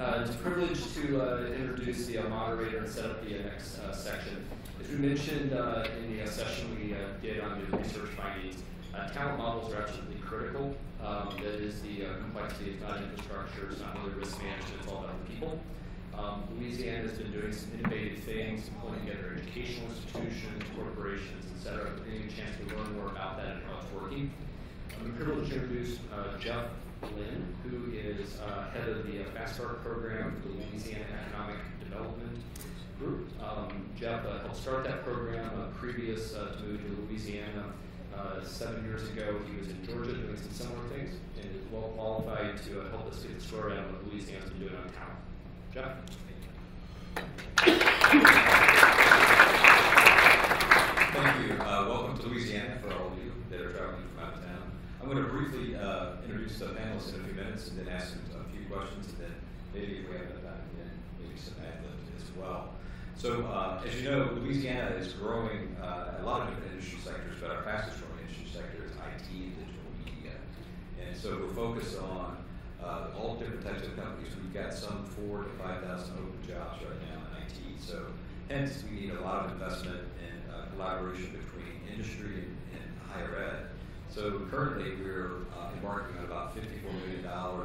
It's a privilege to introduce the moderator and set up the next section. As we mentioned in the session we did on the research findings, talent models are absolutely critical. That is the complexity. It's not infrastructure, it's not really risk management, it's all about the people. Louisiana has been doing some innovative things, pulling together educational institutions, corporations, etc. We're getting a chance to learn more about that and how it's working. I'm privileged to introduce Lynn, who is head of the Fast Start program for the Louisiana Economic Development Group. Jeff helped start that program previous to move to Louisiana 7 years ago. He was in Georgia doing some similar things and is well qualified to help us get the story out of what Louisiana's been doing on talent. Jeff? Thank you. Welcome to Louisiana for all of you that are traveling from out of town. I'm going to briefly introduce the panelists in a few minutes and then ask them a few questions, and then maybe if we have enough time, then maybe some ad-libs as well. So as you know, Louisiana is growing a lot of different industry sectors, but our fastest growing industry sector is IT and digital media. And so we're focused on all different types of companies. We've got some 4,000 to 5,000 open jobs right now in IT. So hence we need a lot of investment and collaboration between industry and higher ed. So currently we're embarking on about $54 million of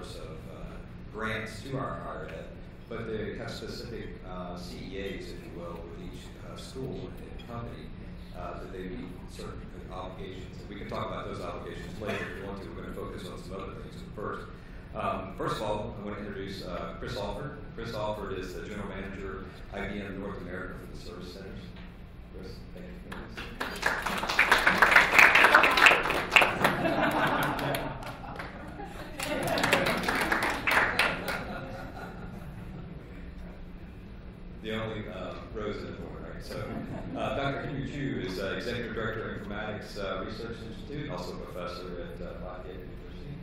grants to our higher ed, but they have specific CEAs, if you will, with each school and company that they meet certain obligations. And we can talk about those obligations later if you want to. We're going to focus on some other things first. First of all, I want to introduce Chris Alford. Chris Alford is the General Manager, IBM North America for the Service Centers. Chris, thank you for this. The only rose in the board, right? So, Dr. Henry Chu is Executive Director of Informatics Research Institute, also a professor at Lafayette University.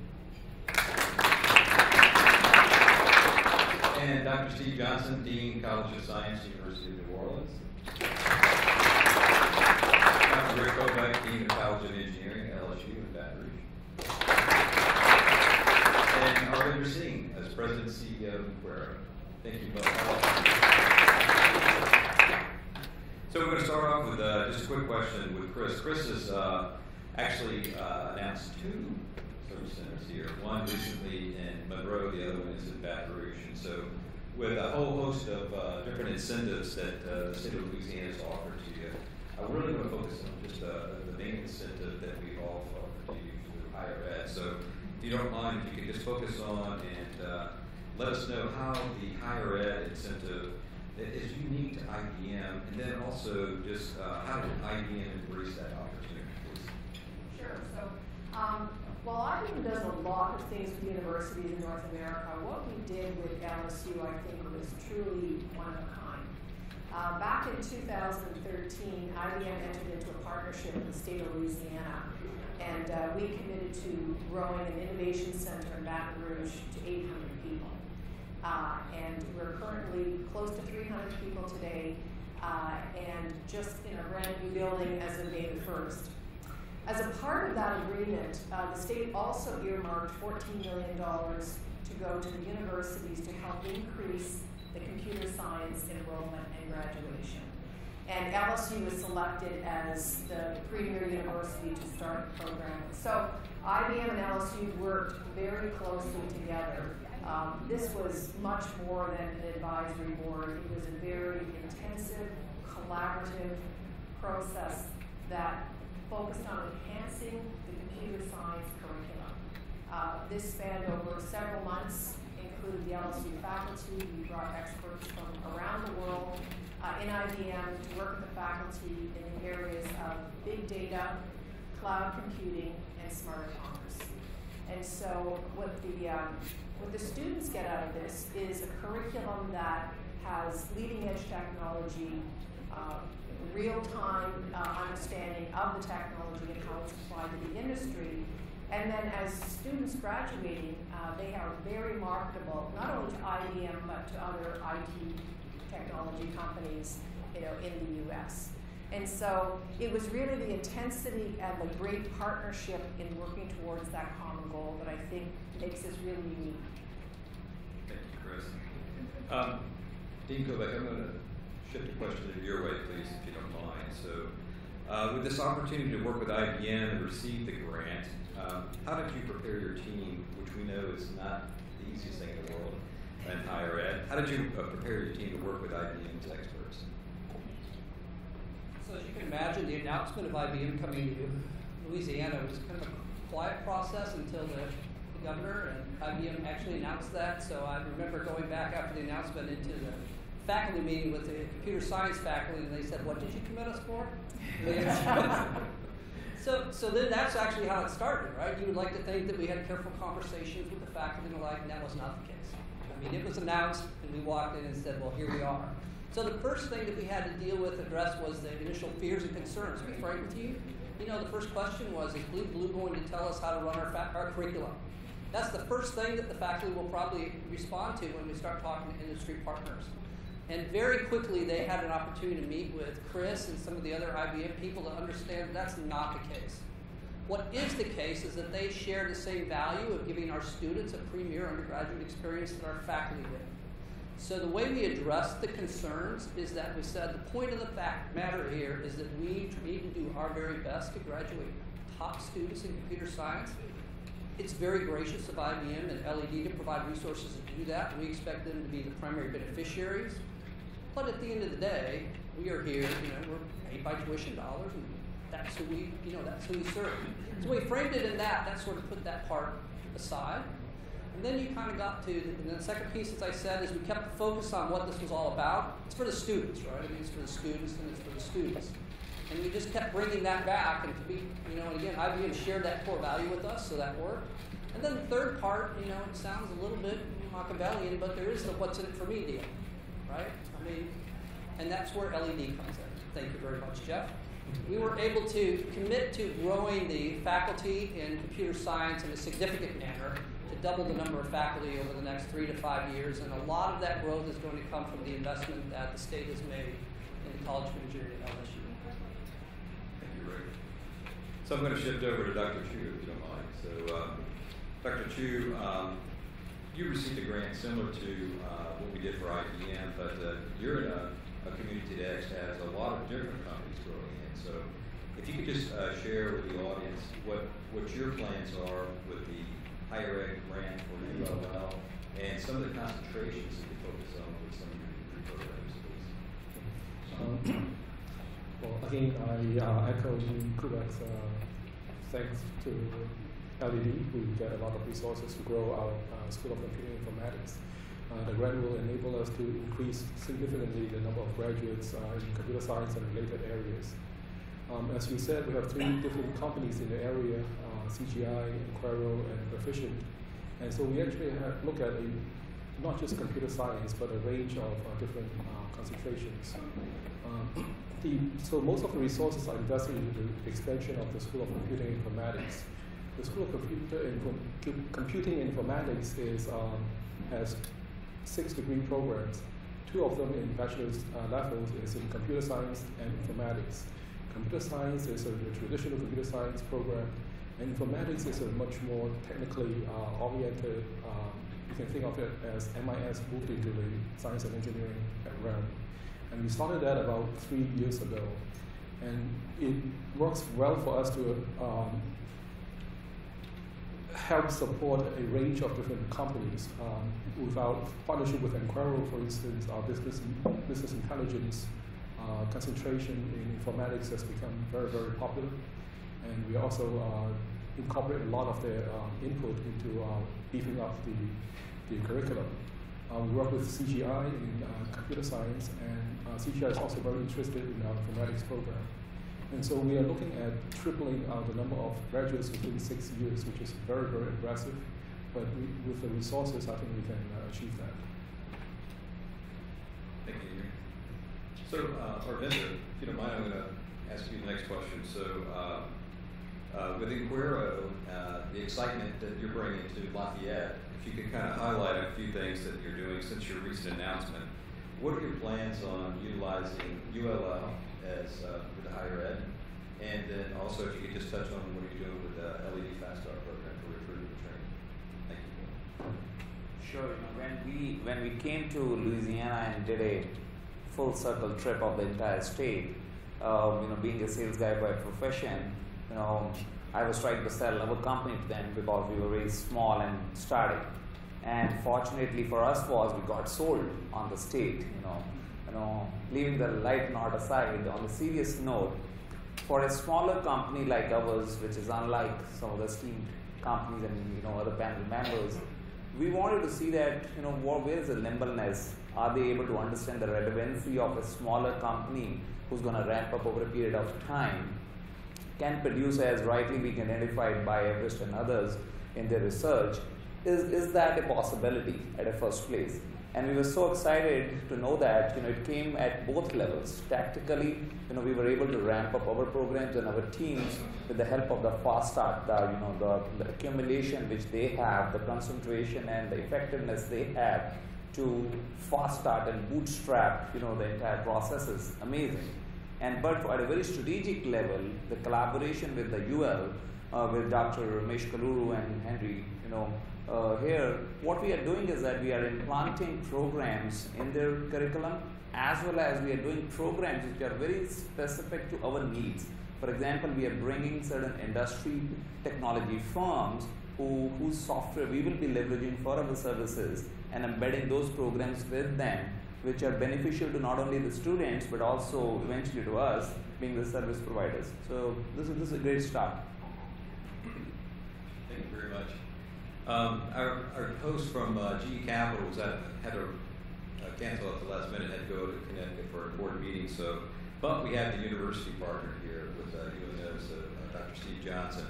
And Dr. Steve Johnson, Dean, College of Science, University of New Orleans. Dr. Rick Koubek, Dean of College of Engineering, LSU in Baton Rouge. And Arvinder Singh as President and CEO of Enquero. Thank you both. So we're going to start off with just a quick question with Chris. Chris has actually announced 2 service centers here. One recently in Monroe, the other one is in Baton Rouge. And so with a whole host of different incentives that the state of Louisiana has offered to you, I really want to focus on just the main incentive that we've all offered to you through higher ed. So if you don't mind, if you could just focus on and let us know how the higher ed incentive is unique to IBM, and then also just how did IBM embrace that opportunity, please? Sure. So, while IBM does a lot of things with universities in North America, what we did with LSU, I think, was truly one of a kind. Back in 2013, IBM entered into a partnership with the state of Louisiana, and we committed to growing an innovation center in Baton Rouge to 800 people. And we're currently close to 300 people today, and just in a brand new building as of May the 1st. As a part of that agreement, the state also earmarked $14 million to go to the universities to help increase the computer science enrollment and graduation. And LSU was selected as the premier university to start the program. So IBM and LSU worked very closely together. This was much more than an advisory board. It was a very intensive, collaborative process that focused on enhancing the computer science curriculum. This spanned over several months, included the LSU faculty. We brought experts from around the world in IBM to work with the faculty in the areas of big data, cloud computing, and smarter commerce. And so what the students get out of this is a curriculum that has leading edge technology, real-time understanding of the technology and how it's applied to the industry. And then as students graduating, they are very marketable, not only to IBM, but to other IT technology companies, in the US. And so it was really the intensity and the great partnership in working towards that common goal that I think makes this really unique. Thank you, Chris. Dean Koubek, I'm going to shift the question in your way, please, if you don't mind. So, with this opportunity to work with IBM and receive the grant, how did you prepare your team, which we know is not the easiest thing in the world in higher ed? How did you prepare your team to work with IBM's experts? So as you can imagine, the announcement of IBM coming to Louisiana was kind of a quiet process until the governor and IBM actually announced that. So I remember going back after the announcement into the faculty meeting with the computer science faculty, and they said, "What did you commit us for?" So then that's actually how it started, right? You would like to think that we had careful conversations with the faculty and the like, and that was not the case. I mean, it was announced, and we walked in and said, well, here we are. So the first thing that we had to deal with, address, was the initial fears and concerns. To be frank with you, the first question was, is Blue going to tell us how to run our curriculum? That's the first thing that the faculty will probably respond to when we start talking to industry partners. And very quickly, they had an opportunity to meet with Chris and some of the other IBM people to understand that's not the case. What is the case is that they share the same value of giving our students a premier undergraduate experience that our faculty did. So the way we addressed the concerns is that we said the point of the matter here is that we need to do our very best to graduate top students in computer science. It's very gracious of IBM and LED to provide resources to do that. We expect them to be the primary beneficiaries. But at the end of the day, we are here, we're paid by tuition dollars, and that's who we serve. So we framed it in that sort of put that part aside. And then you kind of got to, and the second piece, as I said, is we kept the focus on what this was all about. It's for the students, right? I mean, it's for the students and it's for the students. And we just kept bringing that back, and to be, and again, IBM shared that core value with us, so that worked. And then the third part, it sounds a little bit Machiavellian, but there is the what's in it for me deal, right? I mean, and that's where LED comes in. Thank you very much, Jeff. We were able to commit to growing the faculty in computer science in a significant manner to double the number of faculty over the next 3 to 5 years, and a lot of that growth is going to come from the investment that the state has made in the College of Engineering at LSU. Thank you, Rick. So I'm going to shift over to Dr. Chu, if you don't mind. So, Dr. Chu, you received a grant similar to what we did for IBM, but you're in a community that has a lot of different companies growing in. So if you could just share with the audience what your plans are with the higher ed grant for ULL and some of the concentrations that you focus on with some of your degree programs, please. Well, again, I echo Koubek's thanks to LED. We get a lot of resources to grow our School of Computing Informatics. The grant will enable us to increase significantly the number of graduates in computer science and related areas. As you said, we have 3 different companies in the area, CGI, Enquero, and Proficient. And so we actually look at not just computer science, but a range of different concentrations. So most of the resources are invested in the expansion of the School of Computing Informatics. The School of Computing Informatics has 6 degree programs. 2 of them in bachelor's levels is in computer science and informatics. Computer science is a traditional computer science program, and informatics is a much more technically oriented, you can think of it as MIS moved into the science and engineering realm. And we started that about 3 years ago. And it works well for us to help support a range of different companies. With our partnership with Enquero, for instance, our business intelligence concentration in informatics has become very, very popular. And we also incorporate a lot of their input into beefing up the curriculum. We work with CGI in computer science, and CGI is also very interested in our informatics program. And so we are looking at tripling the number of graduates within 6 years, which is very, very aggressive. But with the resources, I think we can achieve that. Thank you. So, Arvinder, if you don't mind, I'm going to ask you the next question. So, with Enquero, the excitement that you're bringing to Lafayette, if you could kind of highlight a few things that you're doing since your recent announcement. What are your plans on utilizing ULL as with the higher ed? And then also, if you could just touch on what you're doing with the LED Fast Start program for recruitment and training. Thank you. Sure, Ren. when we came to Louisiana and did a full circle trip of the entire state, being a sales guy by profession, I was trying to sell our company to them because we were very small and starting. And fortunately for us was we got sold on the state. Leaving the light note aside, on a serious note, for a smaller company like ours, which is unlike some of the esteemed companies and other panel members, we wanted to see that where is the nimbleness? Are they able to understand the relevancy of a smaller company who's going to ramp up over a period of time, can produce, as rightly being identified by Everest and others in their research? Is that a possibility at a first place? And we were so excited to know that it came at both levels. Tactically, we were able to ramp up our programs and our teams with the help of the fast start, the accumulation which they have, the concentration and the effectiveness they have to fast start and bootstrap, the entire process is amazing. But at a very strategic level, the collaboration with the UL, with Dr. Ramesh Kaluru and Henry, here, what we are doing is that we are implanting programs in their curriculum, as well as we are doing programs which are very specific to our needs. For example, we are bringing certain industry technology firms whose software we will be leveraging for our services and embedding those programs with them, which are beneficial to not only the students, but also eventually to us, being the service providers. So this is a great start. Thank you very much. Our host from GE Capital had to cancel at the last minute, had to go to Connecticut for a board meeting. But we have the university partner here with UNO's Dr. Steve Johnson.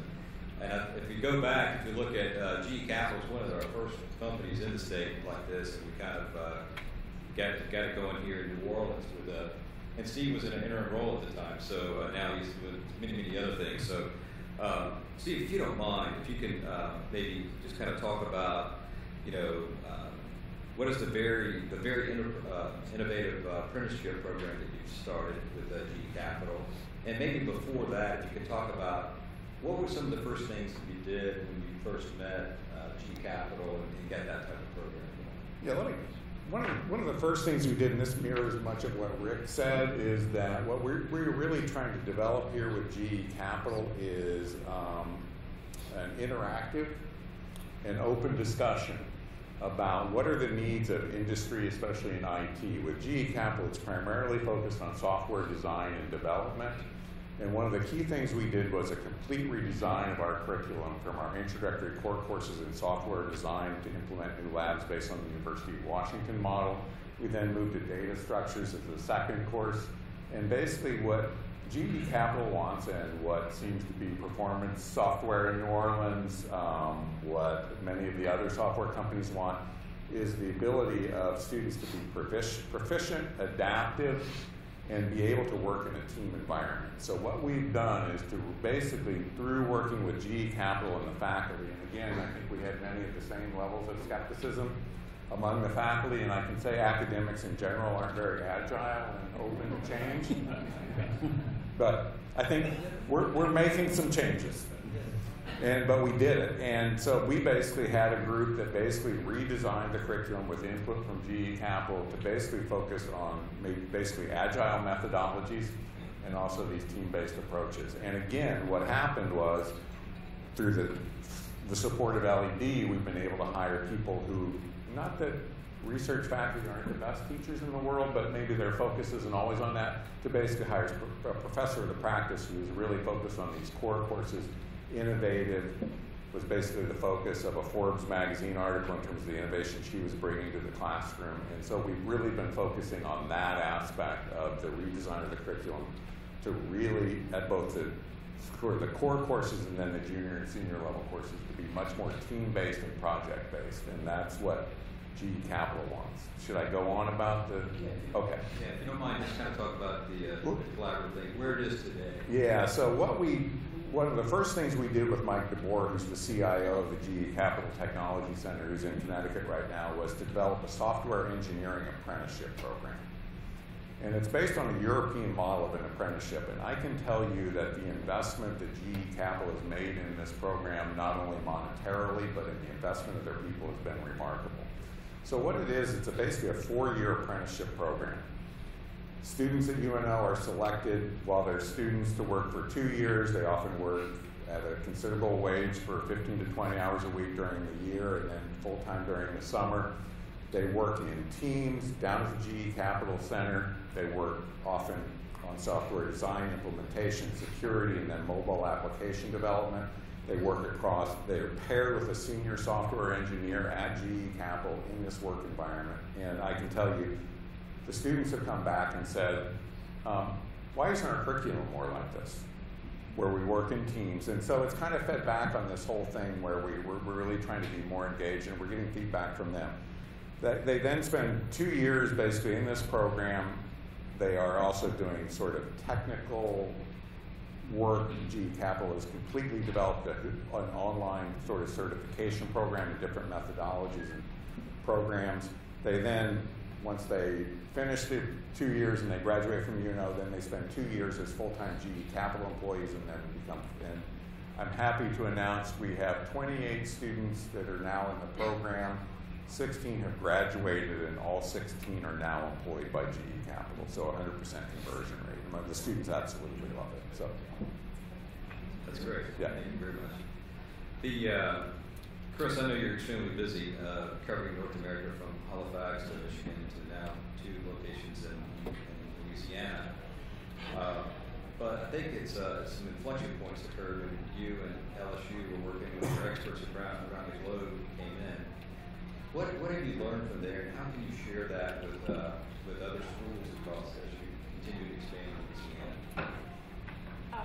And if you go back, if you look at GE Capital, is one of our first companies in the state like this, and we kind of got it going here in New Orleans with and Steve was in an interim role at the time, so now he's with many other things. So Steve, if you don't mind, if you can maybe just kind of talk about, what is the very innovative apprenticeship program that you've started with GE Capital, and maybe before that, if you can talk about what were some of the first things that you did when you first met GE Capital and got that type of program? Yeah, one of the first things we did, and this mirrors much of what Rick said, is that what we're really trying to develop here with GE Capital is an interactive and open discussion about what are the needs of industry, especially in IT. With GE Capital, it's primarily focused on software design and development. And one of the key things we did was a complete redesign of our curriculum from our introductory core courses in software design to implement new labs based on the University of Washington model. We then moved to data structures as the second course. And basically what GE Capital wants, and what seems to be performance software in New Orleans, what many of the other software companies want, is the ability of students to be proficient, adaptive, and be able to work in a team environment. So what we've done is to basically, through working with GE Capital and the faculty, and again, I think we had many of the same levels of skepticism among the faculty, and I can say academics in general aren't very agile and open to change. But I think we're making some changes. But we did it. And so we basically had a group that basically redesigned the curriculum with input from GE Capital to basically focus on basically agile methodologies and also these team-based approaches. And again, what happened was through the support of LED, we've been able to hire people who, not that research faculty aren't the best teachers in the world, but maybe their focus isn't always on that, to basically hire a professor to practice who's really focused on these core courses. Innovative was basically the focus of a Forbes magazine article in terms of the innovation she was bringing to the classroom. And so we've really been focusing on that aspect of the redesign of the curriculum to really, at both the core courses and then the junior and senior level courses, to be much more team-based and project-based. And that's what GE Capital wants. Should I go on about the? Yeah. Okay. Yeah, if you don't mind, just kind of talk about the collaborative thing, where it is today. Yeah, so one of the first things we did with Mike DeBoer, who's the CIO of the GE Capital Technology Center, who's in Connecticut right now, was to develop a software engineering apprenticeship program. And it's based on a European model of an apprenticeship. And I can tell you that the investment that GE Capital has made in this program, not only monetarily, but in the investment of their people, has been remarkable. So what it is, it's basically a 4-year apprenticeship program. Students at UNO are selected while they're students to work for 2 years. They often work at a considerable wage for 15 to 20 hours a week during the year, and then full-time during the summer. They work in teams down at the GE Capital Center. They work often on software design, implementation, security, and then mobile application development. They work across, they're paired with a senior software engineer at GE Capital in this work environment. And I can tell you, the students have come back and said, why isn't our curriculum more like this, where we work in teams? And so it's kind of fed back on this whole thing where we're really trying to be more engaged, and we're getting feedback from them. They then spend 2 years basically in this program. They are also doing sort of technical work. GE Capital has completely developed an online sort of certification program and different methodologies and programs. They then, once they finish the 2 years and they graduate from UNO, then they spend 2 years as full-time GE Capital employees and then become, and I'm happy to announce we have 28 students that are now in the program. 16 have graduated, and all 16 are now employed by GE Capital, so 100% conversion rate. The students absolutely love it. So that's great. Yeah. Thank you very much. Chris, I know you're extremely busy covering North America from Halifax to Michigan to now 2 locations in Louisiana. But I think it's some inflection points occurred when you and LSU were working with your experts around the globe came in. What have you learned from there, and how can you share that with other schools across as you continue to expand in Louisiana?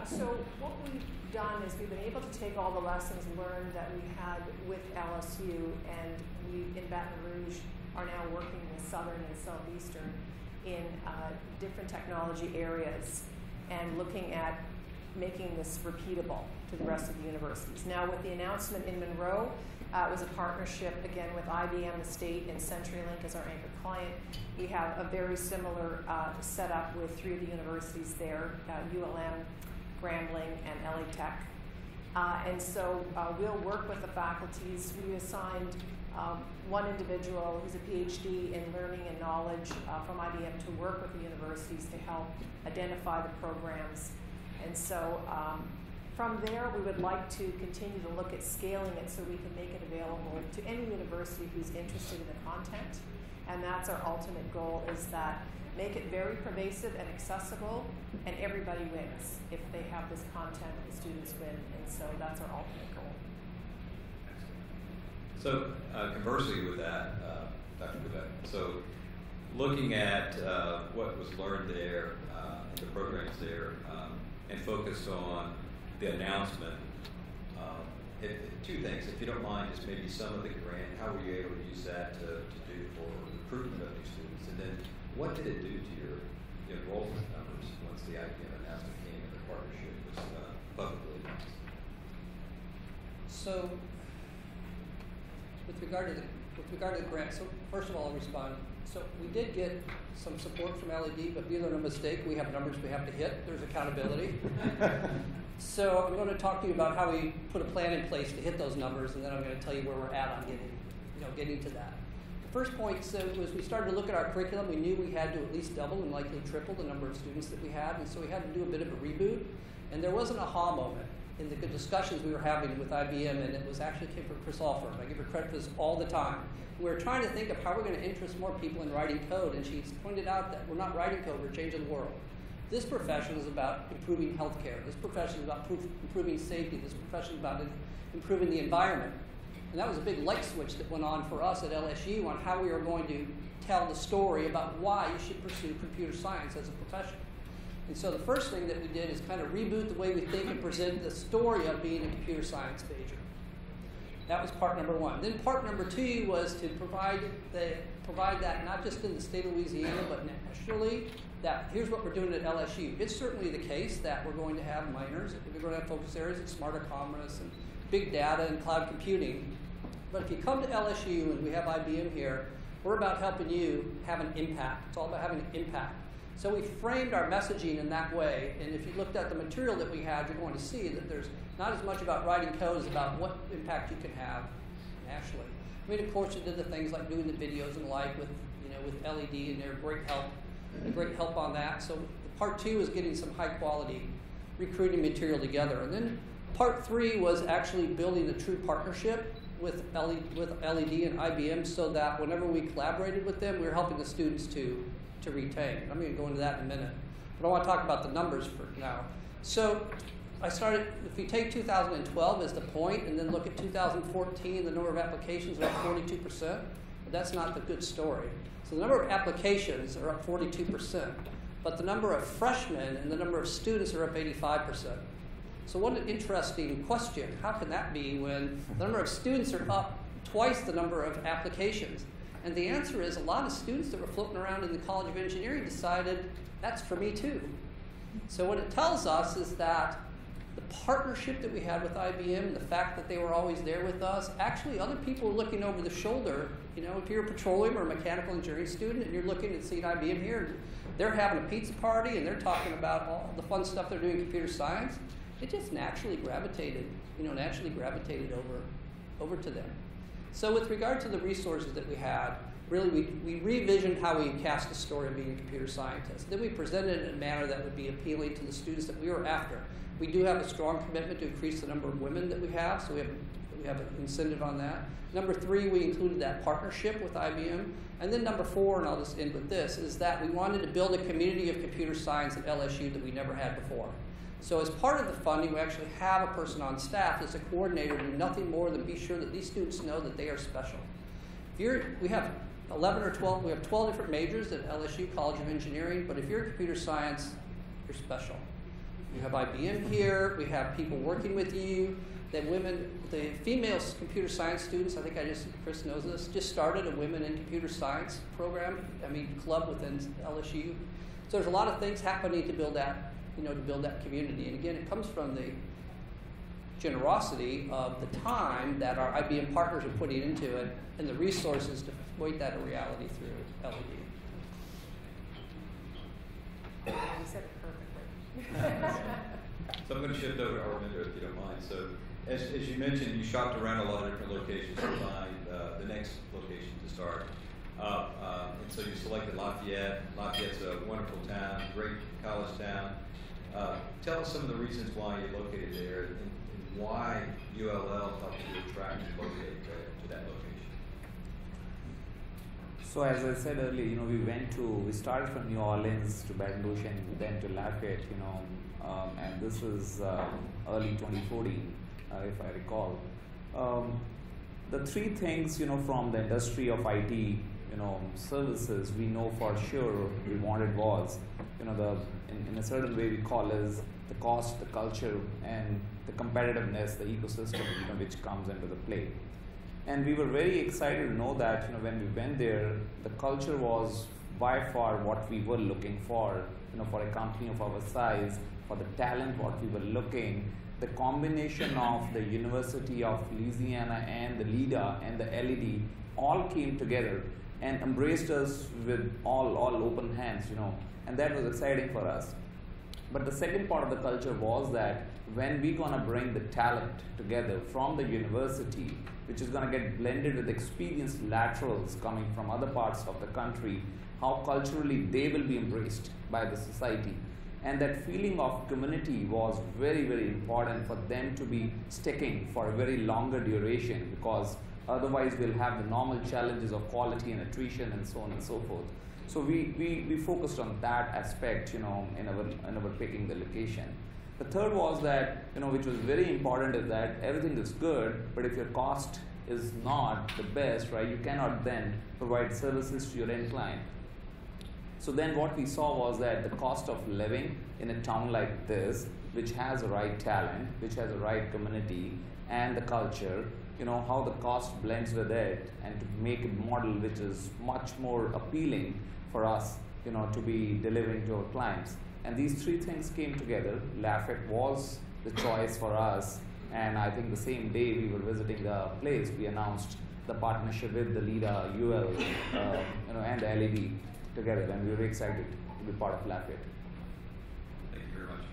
So what we've done is we've been able to take all the lessons learned that we had with LSU, and we in Baton Rouge are now working with Southern and Southeastern in different technology areas and looking at making this repeatable to the rest of the universities. Now with the announcement in Monroe, it was a partnership, again, with IBM, the state, and CenturyLink as our anchor client. We have a very similar setup with 3 of the universities there, ULM, Grambling, and LA Tech. And so we'll work with the faculties. We assigned one individual who's a PhD in learning and knowledge from IBM to work with the universities to help identify the programs. And so from there, we would like to continue to look at scaling it so we can make it available to any university who's interested in the content. And that's our ultimate goal, is that make it very pervasive and accessible, and everybody wins. If they have this content, the students win. And so that's our ultimate goal. So conversely with that, Dr. Koubek, so looking at what was learned there, the programs there, and focused on the announcement, 2 things, if you don't mind, just maybe some of the grant, how were you able to use that to do for recruitment of these students, and then what did it do to your enrollment numbers once the IBM announcement came and the partnership was publicly announced? So, with regard to the grant, so first of all, I'll respond. So we did get some support from LED, but be there no mistake, we have numbers we have to hit. There's accountability. So I'm going to talk to you about how we put a plan in place to hit those numbers, and then I'm going to tell you where we're at on getting to that. The first point was we started to look at our curriculum. We knew we had to at least double and likely triple the number of students that we had, and so we had to do a bit of a reboot. And there was an aha moment in the good discussions we were having with IBM, and it was actually came from Chris Alford. I give her credit for this all the time. We were trying to think of how we're going to interest more people in writing code, and she's pointed out that we're not writing code, we're changing the world. This profession is about improving healthcare. This profession is about improving safety. This profession is about improving the environment. And that was a big light switch that went on for us at LSU on how we were going to tell the story about why you should pursue computer science as a profession. And so the first thing that we did is kind of reboot the way we think and present the story of being a computer science major. That was part number 1. Then part number 2 was to provide that not just in the state of Louisiana, but nationally, that here's what we're doing at LSU. It's certainly the case that we're going to have minors, we're going to have focus areas in smarter commerce and big data and cloud computing. But if you come to LSU, and we have IBM here, we're about helping you have an impact. It's all about having an impact. So we framed our messaging in that way, and if you looked at the material that we had, you're going to see that there's not as much about writing code as about what impact you can have nationally. I mean, of course, it did the things like doing the videos and the like with, with LED, and they're great help on that. So part 2 is getting some high quality recruiting material together. And then part 3 was actually building a true partnership with LED and IBM, so that whenever we collaborated with them, we were helping the students to retain. I'm going to go into that in a minute. But I want to talk about the numbers for now. So I started, if you take 2012 as the point and then look at 2014, the number of applications are up 42%. But that's not the good story. So the number of applications are up 42%, but the number of freshmen and the number of students are up 85%. So what an interesting question. How can that be when the number of students are up twice the number of applications? And the answer is a lot of students that were floating around in the College of Engineering decided, that's for me too. So what it tells us is that the partnership that we had with IBM, the fact that they were always there with us, actually other people were looking over the shoulder. If you're a petroleum or a mechanical engineering student and you're looking and seeing IBM here, they're having a pizza party and they're talking about all the fun stuff they're doing in computer science, it just naturally gravitated, over to them. So with regard to the resources that we had, really we revisioned how we cast the story of being a computer scientist. Then we presented it in a manner that would be appealing to the students that we were after. We do have a strong commitment to increase the number of women that we have, so we have an incentive on that. Number 3, we included that partnership with IBM. And then number 4, and I'll just end with this, is that we wanted to build a community of computer science at LSU that we never had before. So as part of the funding, we actually have a person on staff that's a coordinator to do nothing more than be sure that these students know that they are special. We have 11 or 12, we have 12 different majors at LSU College of Engineering, but if you're in computer science, you're special. You have IBM here, we have people working with you, the female computer science students, I think Chris knows this, just started a Women in Computer Science program, club within LSU. So there's a lot of things happening to build that, community. And again, it comes from the generosity of the time that our IBM partners are putting into it and the resources to make that a reality through LED. You said it perfectly. So I'm going to shift over to Arvinder, if you don't mind. So as you mentioned, you shopped around a lot of different locations to find the next location to start. And so you selected Lafayette. Lafayette's a wonderful town, great college town. Tell us some of the reasons why you located there and why ULL helped you attract and locate to that location. So as I said earlier, we started from New Orleans to Baton Rouge and then to Lafayette, and this was early 2014, if I recall. The 3 things, from the industry of IT, services we know for sure we wanted was, in a certain way we call is the cost, the culture, and the competitiveness, the ecosystem, which comes into the play. And we were very excited to know that, when we went there, the culture was by far what we were looking for, for a company of our size, for the talent, what we were looking. The combination of the University of Louisiana and the LIDA and the LED all came together and embraced us with all open hands, and that was exciting for us. But the second part of the culture was that when we're going to bring the talent together from the university, which is going to get blended with experienced laterals coming from other parts of the country, how culturally they will be embraced by the society. And that feeling of community was very, very important for them to be sticking for a very longer duration, because otherwise we'll have the normal challenges of quality and attrition and so on and so forth. So we focused on that aspect, in our picking the location. The third was that, which was very important, is that everything is good, but if your cost is not the best, right, you cannot then provide services to your end client. So then what we saw was that the cost of living in a town like this, which has the right talent, which has the right community and the culture, how the cost blends with it, and to make a model which is much more appealing for us, to be delivering to our clients. And these 3 things came together. Lafayette was the choice for us, and I think the same day we were visiting the place, we announced the partnership with the LIDA, UL, and the LED together, and we were excited to be part of Lafayette. Thank you very much.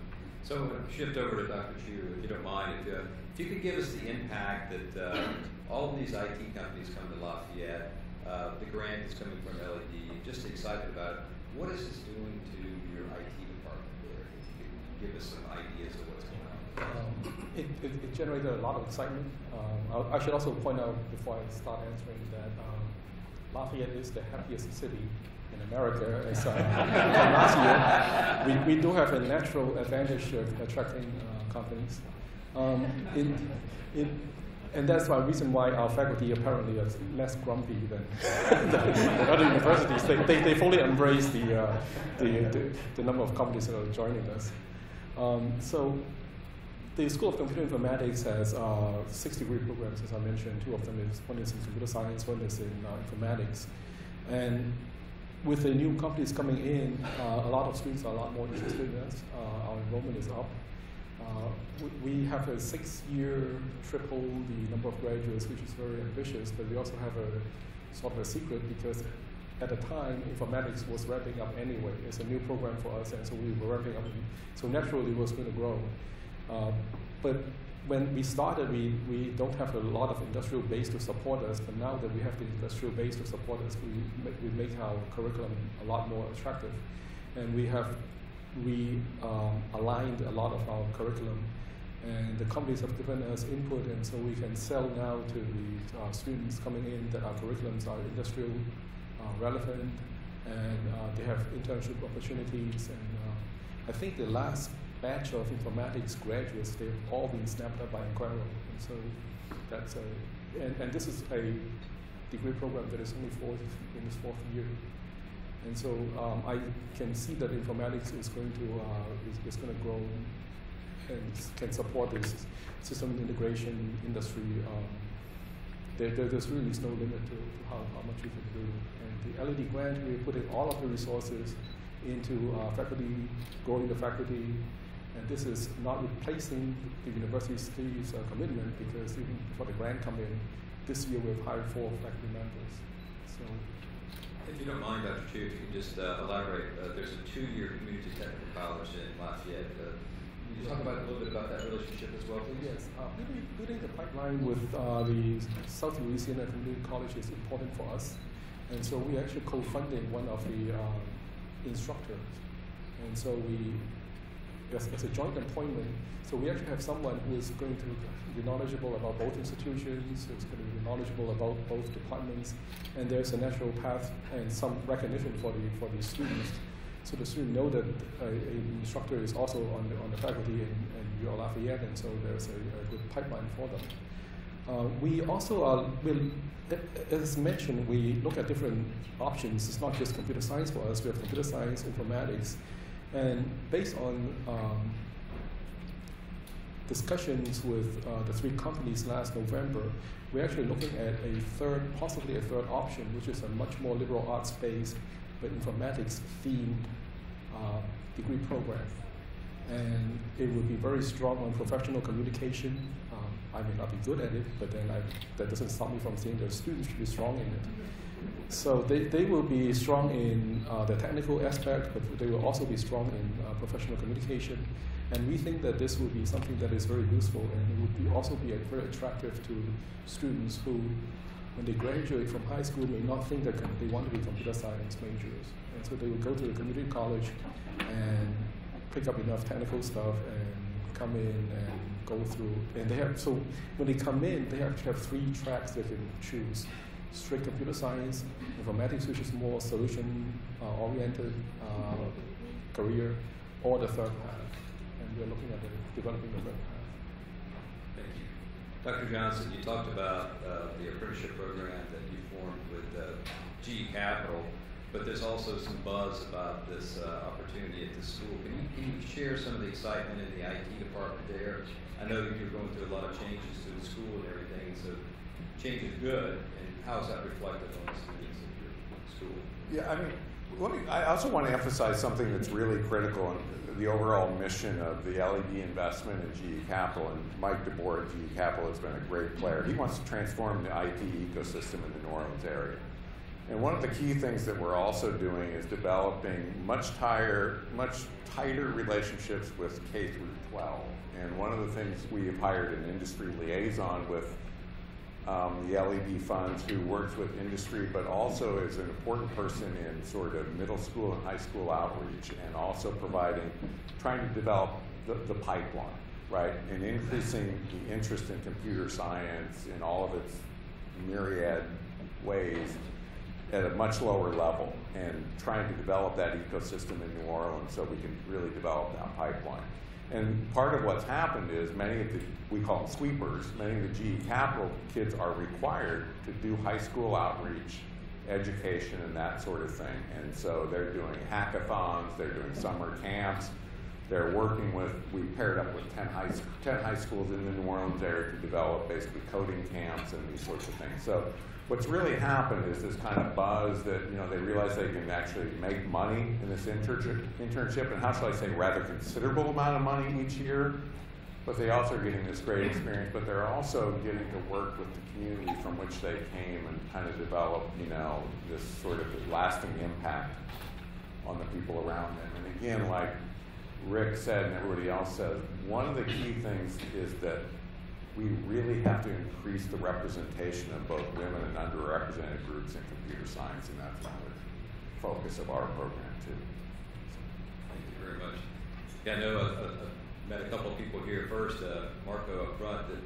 So I'm going to shift over to Dr. Chu, if you don't mind. If you could give us the impact that all of these IT companies come to Lafayette. The grant is coming from LED. Just excited about it. What is this doing to your IT department there? If you could give us some ideas of what's going on. It generated a lot of excitement. I should also point out before I start answering that Lafayette is the happiest city in America. As last year, we do have a natural advantage of attracting companies. And that's one reason why our faculty apparently are less grumpy than other universities. They fully embrace the number of companies that are joining us. So the School of Computer Informatics has 6 degree programs, as I mentioned. 2 of them one is in computer science, one is in informatics. And with the new companies coming in, a lot of students are a lot more interested in us. Our enrollment is up. We have a 6-year triple the number of graduates, which is very ambitious, but we also have a sort of a secret because at the time, informatics was ramping up anyway. It's a new program for us, and so we were ramping up. So naturally, it was going to grow. But when we started, we don't have a lot of industrial base to support us, but now that we have the industrial base to support us, we make our curriculum a lot more attractive. And we aligned a lot of our curriculum, and the companies have given us input, and so we can sell now to the students coming in that our curriculums are industrial relevant, and they have internship opportunities. And I think the last batch of informatics graduates, they've all been snapped up by Enquero, and so that's and this is a degree program that is only in its 4th year. And so I can see that informatics is going to grow and can support this system integration industry. There's really no limit to how much we can do. And the LED grant, we're putting all of the resources into faculty, growing the faculty. And this is not replacing the university's commitment, because even before the grant come in, this year we've hired 4 faculty members. So. If you don't mind, Dr. Chu, if you can just elaborate, there's a 2-year community technical college in Lafayette. Can you talk about a little bit about that relationship as well, please? Yes. Building the pipeline with the South Louisiana Community College is important for us. And so we actually co-funding one of the instructors. And so as a joint appointment, so we actually have someone who is going to be knowledgeable about both institutions, who's going to be knowledgeable about both departments, and there's a natural path and some recognition for the students. So the students know that an instructor is also on the faculty and you're Lafayette, and so there's a good pipeline for them. We also as mentioned, we look at different options. It's not just computer science for us. We have computer science, informatics, and based on discussions with the 3 companies last November, we're actually looking at possibly a third option, which is a much more liberal arts-based but informatics-themed degree program. And it would be very strong on professional communication. I may not be good at it, but then that doesn't stop me from saying that students should be strong in it. So they will be strong in the technical aspect, but they will also be strong in professional communication. And we think that this will be something that is very useful, and it would also be very attractive to students who, when they graduate from high school, may not think that they want to be computer science majors. And so they will go to the community college and pick up enough technical stuff and come in and go through. And so when they come in, they actually have 3 tracks they can choose: straight computer science, informatics, which is more solution-oriented career, or the third path. And we're looking at developing the third path. Thank you. Dr. Johnson, you talked about the apprenticeship program that you formed with GE Capital, but there's also some buzz about this opportunity at the school. Can you share some of the excitement in the IT department there? I know you're going through a lot of changes to the school and everything, so change is good, and how is that reflected on the students of your school? Yeah, I mean, I also want to emphasize something that's really critical in the overall mission of the LED investment in GE Capital, and Mike DeBoer at GE Capital has been a great player. He wants to transform the IT ecosystem in the New Orleans area. And one of the key things that we're also doing is developing much tighter relationships with K through 12. And one of the things we have hired an industry liaison with the LED funds, who works with industry, but also is an important person in sort of middle school and high school outreach, and also trying to develop the pipeline, right? And increasing the interest in computer science in all of its myriad ways at a much lower level, and trying to develop that ecosystem in New Orleans so we can really develop that pipeline. And part of what's happened is many of the, we call them sweepers, many of the GE Capital kids are required to do high school outreach, education, and that sort of thing. And so they're doing hackathons, they're doing summer camps, they're working with, we paired up with 10 high schools in the New Orleans area to develop basically coding camps and these sorts of things. So what's really happened is this kind of buzz that, you know, they realize they can actually make money in this internship, and how shall I say, rather considerable amount of money each year, but they also are getting this great experience, but they're also getting to work with the community from which they came and kind of develop, you know, this sort of lasting impact on the people around them. And again, like Rick said and everybody else said, one of the key things is that we really have to increase the representation of both women and underrepresented groups in computer science, and that's one of the focus of our program too. Thank you very much. Yeah, I know I met a couple of people here first, Marco up front, that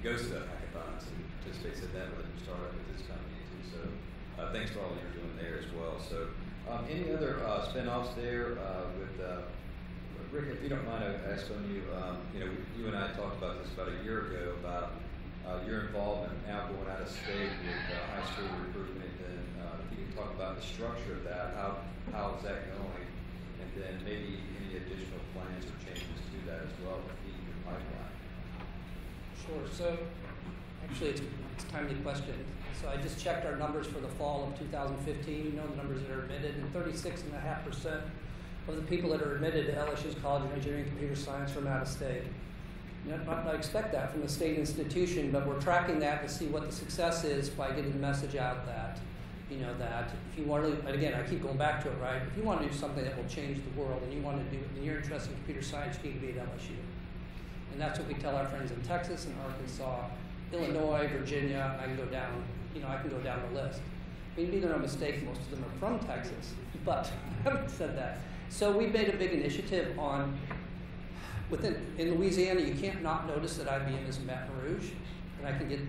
goes to the hackathons and participates in that when you started with this company too. So thanks for all you're doing there as well. So any other spin-offs there with Rick, if you don't mind, I ask on you, you know, you and I talked about this about a year ago about your involvement now going out of state with high school recruitment, and if you can talk about the structure of that, how is that going, and then maybe any additional plans or changes to that as well to feed your pipeline. Sure. So actually, it's a timely question. So I just checked our numbers for the fall of 2015. You know the numbers that are admitted, and 36.5% of the people that are admitted to LSU's College of Engineering and Computer Science from out of state. I expect that from a state institution, but we're tracking that to see what the success is by getting the message out that, you know, that if you want to, and again, I keep going back to it, right? If you want to do something that will change the world, and you want to do it, and you're interested in computer science, you need to be at LSU. And that's what we tell our friends in Texas and Arkansas, Illinois, Virginia. I can go down, you know, I can go down the list. I mean, make no mistake, most of them are from Texas, but having said that. So we made a big initiative on, in Louisiana, you can't not notice that IBM is in Baton Rouge, and I can get,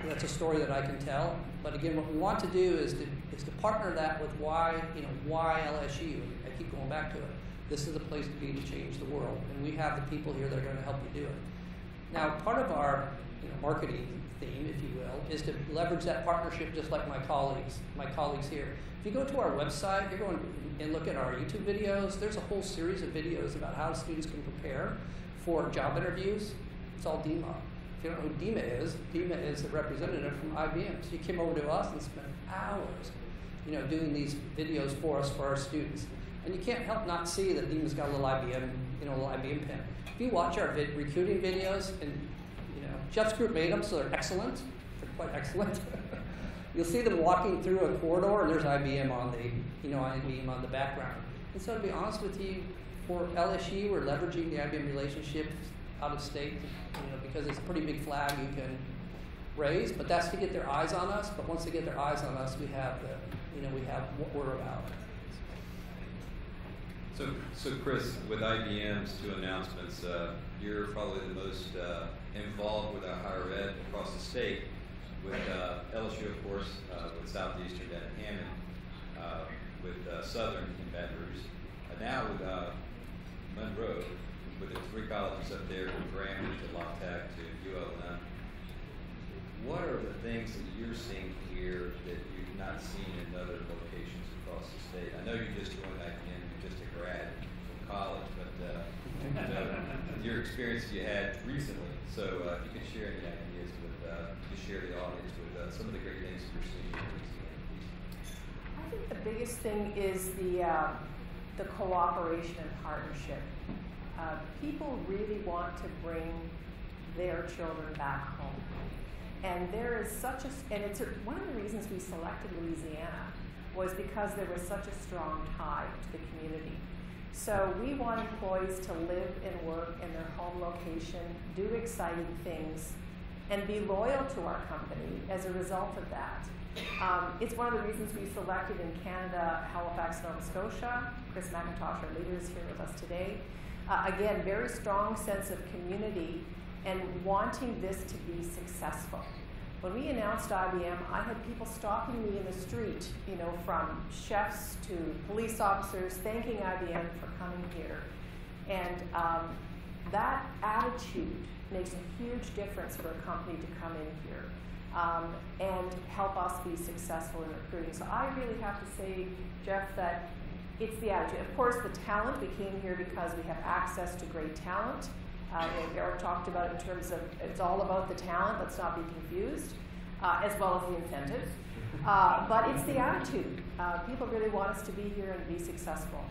that's a story that I can tell. But again, what we want to do is to partner that with why LSU. I keep going back to it. This is a place to be to change the world, and we have the people here that are going to help you do it. Now, part of our marketing theme, if you will, is to leverage that partnership just like my colleagues here. If you go to our website, you're going and look at our YouTube videos, there's a whole series of videos about how students can prepare for job interviews. It's all DEMA. If you don't know who DEMA is the representative from IBM. So you came over to us and spent hours, doing these videos for us, for our students. And you can't help not see that DEMA's got a little IBM, little IBM pen. If you watch our recruiting videos, and Jeff's group made them, so they're excellent. They're quite excellent. You'll see them walking through a corridor, and there's IBM on the, IBM on the background. And so to be honest with you, for LSU, we're leveraging the IBM relationship out of state, because it's a pretty big flag you can raise. But that's to get their eyes on us. But once they get their eyes on us, we have we have what we're about. So Chris, with IBM's two announcements, you're probably the most involved with our higher ed across the state. With LSU, of course, with Southeastern down in Hammond, with Southern in Baton Rouge, now with Monroe, with the three colleges up there, from Grambling to Lafayette to ULM. What are the things that you're seeing here that you've not seen in other locations across the state? I know you just joined IBM, you're just a grad from college, but your experience you had recently. So if you could share any ideas with, share the audience with some of the great things you're seeing in Louisiana. I think the biggest thing is the cooperation and partnership. People really want to bring their children back home. And there is such one of the reasons we selected Louisiana was because there was such a strong tie to the community. So we want employees to live and work in their home location, do exciting things, and be loyal to our company as a result of that. It's one of the reasons we selected in Canada, Halifax, Nova Scotia. Chris McIntosh, our leader, is here with us today. Again, very strong sense of community and wanting this to be successful. When we announced IBM, I had people stopping me in the street, you know, from chefs to police officers, thanking IBM for coming here. And that attitude makes a huge difference for a company to come in here and help us be successful in recruiting. So I really have to say, Jeff, that it's the attitude. Of course, the talent, we came here because we have access to great talent. Eric talked about it in terms of, it's all about the talent, let's not be confused, as well as the incentives. But it's the attitude. People really want us to be here and be successful.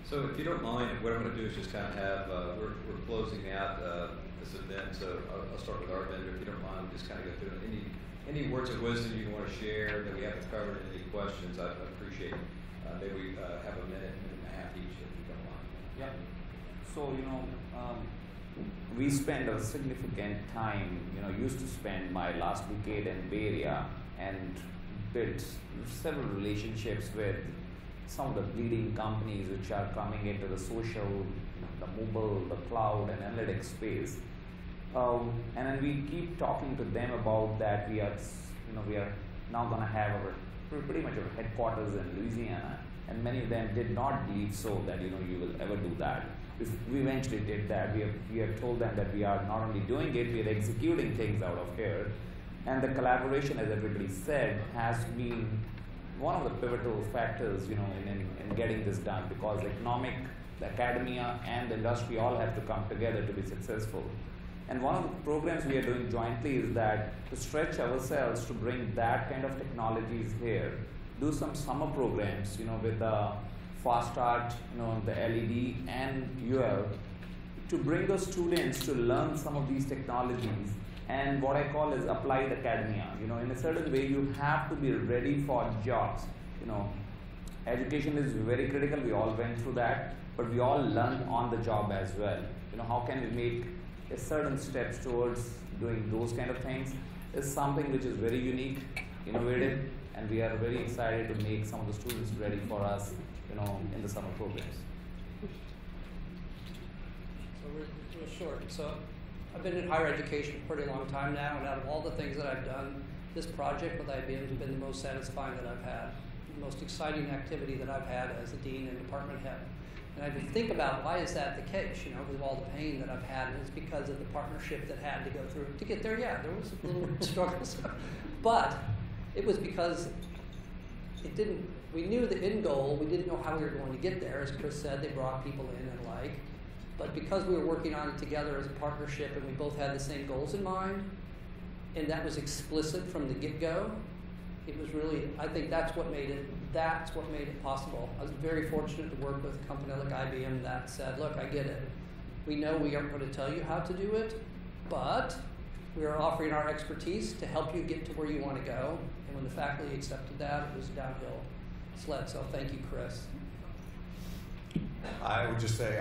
So if you don't mind, what I'm going to do is just kind of have, we're closing out this event, so I'll start with Arvinder. If you don't mind, just kind of go through any words of wisdom you want to share that we haven't covered, any questions, I'd appreciate it. Maybe we have a minute and a half each, if you don't mind. Yeah. So, we spend a significant time, used to spend my last decade in Bay Area and built several relationships with some of the leading companies which are coming into the social, the mobile, the cloud, and analytics space. And then we keep talking to them about that we are now going to have pretty much our headquarters in Louisiana, and many of them did not believe so that you will ever do that. We eventually did that. We have told them that we are not only doing it, we are executing things out of here, and the collaboration, as everybody said, has been one of the pivotal factors, in getting this done, because the academia and the industry all have to come together to be successful. And one of the programs we are doing jointly is that to stretch ourselves to bring that kind of technologies here, do some summer programs, with the Fast Start, the LED and UL, to bring those students to learn some of these technologies, and what I call is applied academia. In a certain way, you have to be ready for jobs. Education is very critical. We all went through that, but we all learn on the job as well. How can we make a certain steps towards doing those kind of things is something which is very unique, innovative, and we are very excited to make some of the students ready for us, in the summer programs. So real short. So I've been in higher education for a pretty long time now, and out of all the things that I've done, this project with IBM has been the most satisfying that I've had, the most exciting activity that I've had as a dean and department head. And I can think about why is that the case, with all the pain that I've had, and it's because of the partnership that had to go through. To get there, yeah, there was a little struggles. But it was because we knew the end goal, we didn't know how we were going to get there. As Chris said, they brought people in and but because we were working on it together as a partnership and we both had the same goals in mind, and that was explicit from the get-go, it was really, I think that's what made it possible. I was very fortunate to work with a company like IBM that said, look, I get it. We know we aren't going to tell you how to do it, but we are offering our expertise to help you get to where you want to go. And when the faculty accepted that, it was a downhill sled. So thank you, Chris. I would just say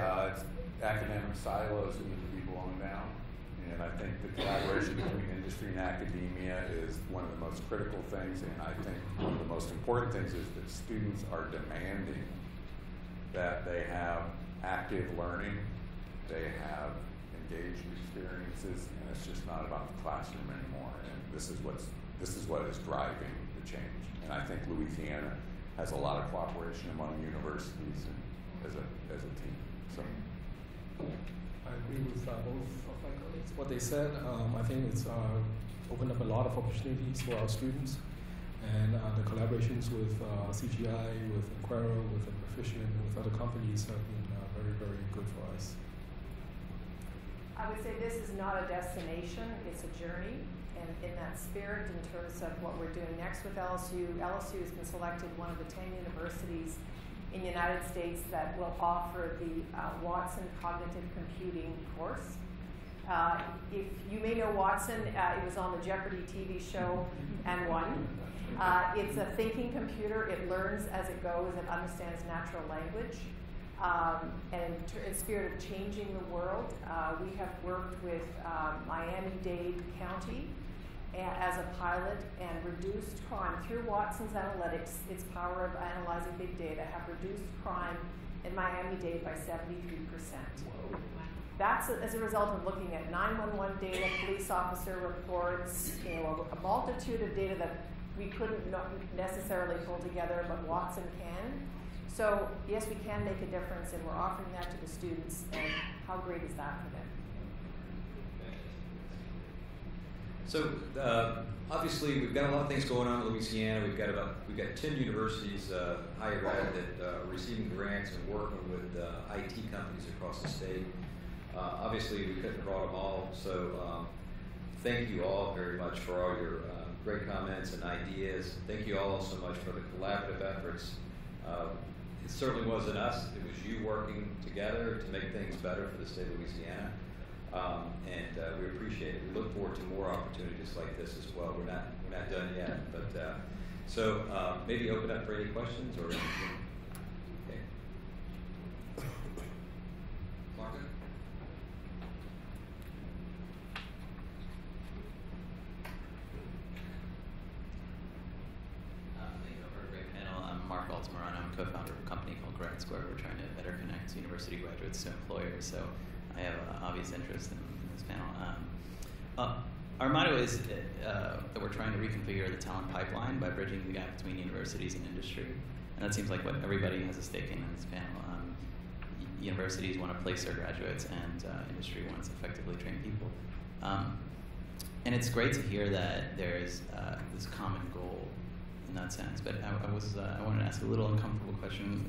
academic silos need to be blown down. And I think the collaboration between industry and academia is one of the most critical things, and I think one of the most important things is that students are demanding that they have active learning, they have engaged experiences, and it's just not about the classroom anymore. And this is what is driving the change. And I think Louisiana has a lot of cooperation among universities and as a team. So I agree with both of my colleagues. What they said, I think it's opened up a lot of opportunities for our students, and the collaborations with CGI, with Enquero, with Proficient, with other companies have been very, very good for us. I would say this is not a destination, it's a journey. And in that spirit, in terms of what we're doing next with LSU, LSU has been selected one of the 10 universities in the United States that will offer the Watson Cognitive Computing course. If you may know Watson, it was on the Jeopardy TV show and won. It's a thinking computer. It learns as it goes. It understands natural language. And in spirit of changing the world, we have worked with Miami-Dade County as a pilot and reduced crime through Watson's analytics, its power of analyzing big data, have reduced crime in Miami-Dade by 73%. Whoa. That's as a result of looking at 911 data, police officer reports, a multitude of data that we couldn't necessarily pull together, but Watson can. So yes, we can make a difference, and we're offering that to the students. And how great is that for them? So obviously, we've got a lot of things going on in Louisiana. We've got 10 universities, higher ed, that are receiving grants and working with IT companies across the state. Obviously, we couldn't draw them all, so thank you all very much for all your great comments and ideas. Thank you all so much for the collaborative efforts. It certainly wasn't us; it was you working together to make things better for the state of Louisiana. And we appreciate it. We look forward to more opportunities like this as well. We're not done yet, but so maybe open up for any questions or anything. Okay. Martha? Thank you for a great panel. I'm Mark Altamirano. I'm co-founder of a company called Grad Square. We're trying to better connect university graduates to employers. So I have an obvious interest in this panel. Our motto is that we're trying to reconfigure the talent pipeline by bridging the gap between universities and industry. And that seems like what everybody has a stake in this panel. Universities want to place their graduates, and industry wants to effectively train people. And it's great to hear that there is this common goal in that sense. But I wanted to ask a little uncomfortable question.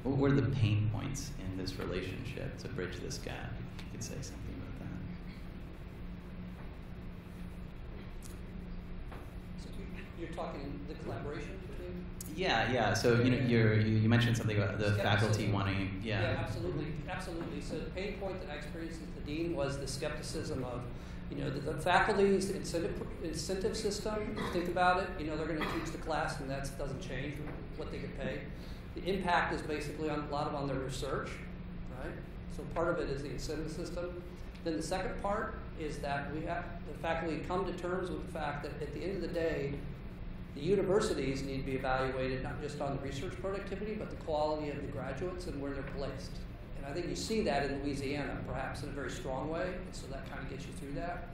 What were the pain points in this relationship to bridge this gap? If you could say something about that. So you're talking the collaboration between? Yeah. So you mentioned something about the faculty wanting. Yeah, absolutely. So the pain point that I experienced as the dean was the skepticism of, the faculty's incentive system. Think about it. They're going to teach the class, and that doesn't change what they get paid. The impact is basically on their research, right? So part of it is the incentive system. Then the second part is that we have the faculty come to terms with the fact that at the end of the day, the universities need to be evaluated not just on the research productivity, but the quality of the graduates and where they're placed. And I think you see that in Louisiana, perhaps in a very strong way, and so that kind of gets you through that.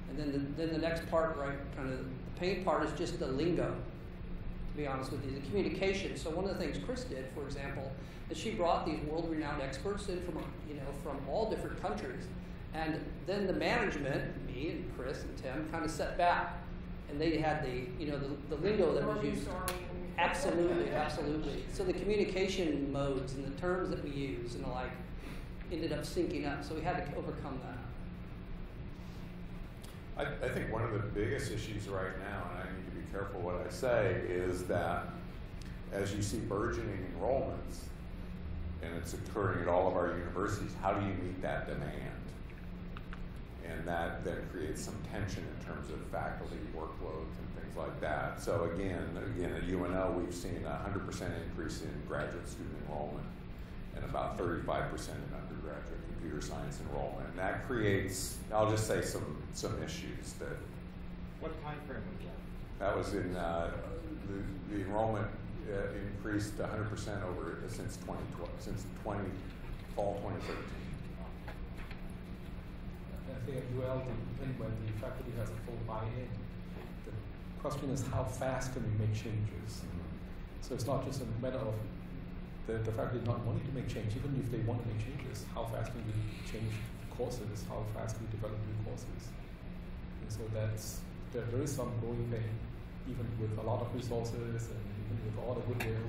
And then the next part, right, kind of the pain part is just the lingo, to be honest with you, the communication. So one of the things Chris did, for example, is she brought these world-renowned experts in from all different countries. And then the management, me and Chris and Tim, kind of sat back, and they had the lingo that was used. Absolutely. So the communication modes and the terms that we use and the like ended up syncing up. So we had to overcome that. I think one of the biggest issues right now, and I need to be careful what I say, is that as you see burgeoning enrollments, and it's occurring at all of our universities, how do you meet that demand? And that then creates some tension in terms of faculty workloads and things like that. So again, at UNO, we've seen a 100% increase in graduate student enrollment and about 35% in undergraduate computer science enrollment. And that creates, I'll just say, some issues. What time frame was that? That was in the enrollment increased 100% over since fall 2013. I think at UL, when the faculty has a full buy-in, the question is how fast can we make changes? So it's not just a matter of the faculty not wanting to make change. Even if they want to make changes, how fast can we change courses? How fast can we develop new courses? And so there is some growing pain, even with a lot of resources and even with all the goodwill.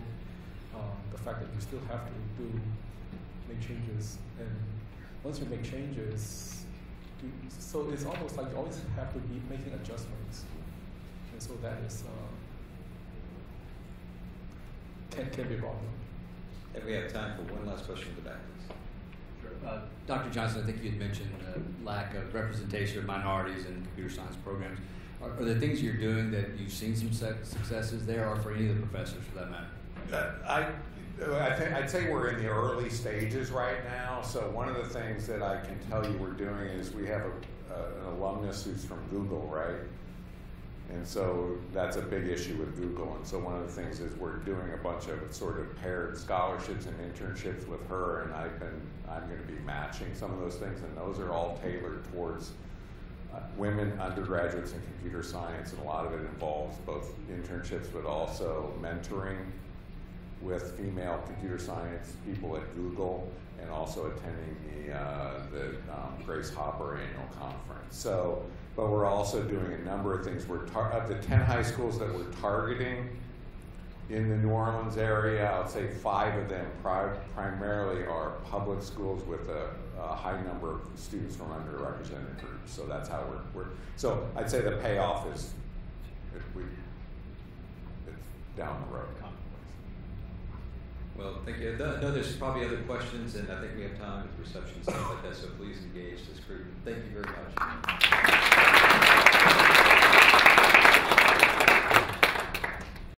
The fact that you still have to make changes, and once you make changes, so it's almost like you always have to be making adjustments, and so that is can be a problem. And we have time for one last question in the back, please. Sure. Dr. Johnson, I think you had mentioned lack of representation of minorities in computer science programs. Are there things you're doing that you've seen some successes there, or for any of the professors for that matter? I'd say we're in the early stages right now. So one of the things that I can tell you we're doing is we have an alumnus who's from Google, right? And so that's a big issue with Google. And so one of the things is we're doing a bunch of sort of paired scholarships and internships with her, and I'm going to be matching some of those things, and those are all tailored towards women undergraduates in computer science, and a lot of it involves both internships but also mentoring with female computer science people at Google, and also attending the Grace Hopper annual conference. So, but we're also doing a number of things. Of the 10 high schools that we're targeting in the New Orleans area, I would say 5 of them primarily are public schools with a high number of students from underrepresented groups. So that's how we're so I'd say the payoff is it's down the road. Well, thank you. I know there's probably other questions, and I think we have time with reception and stuff like that, so please engage this group. Thank you very much.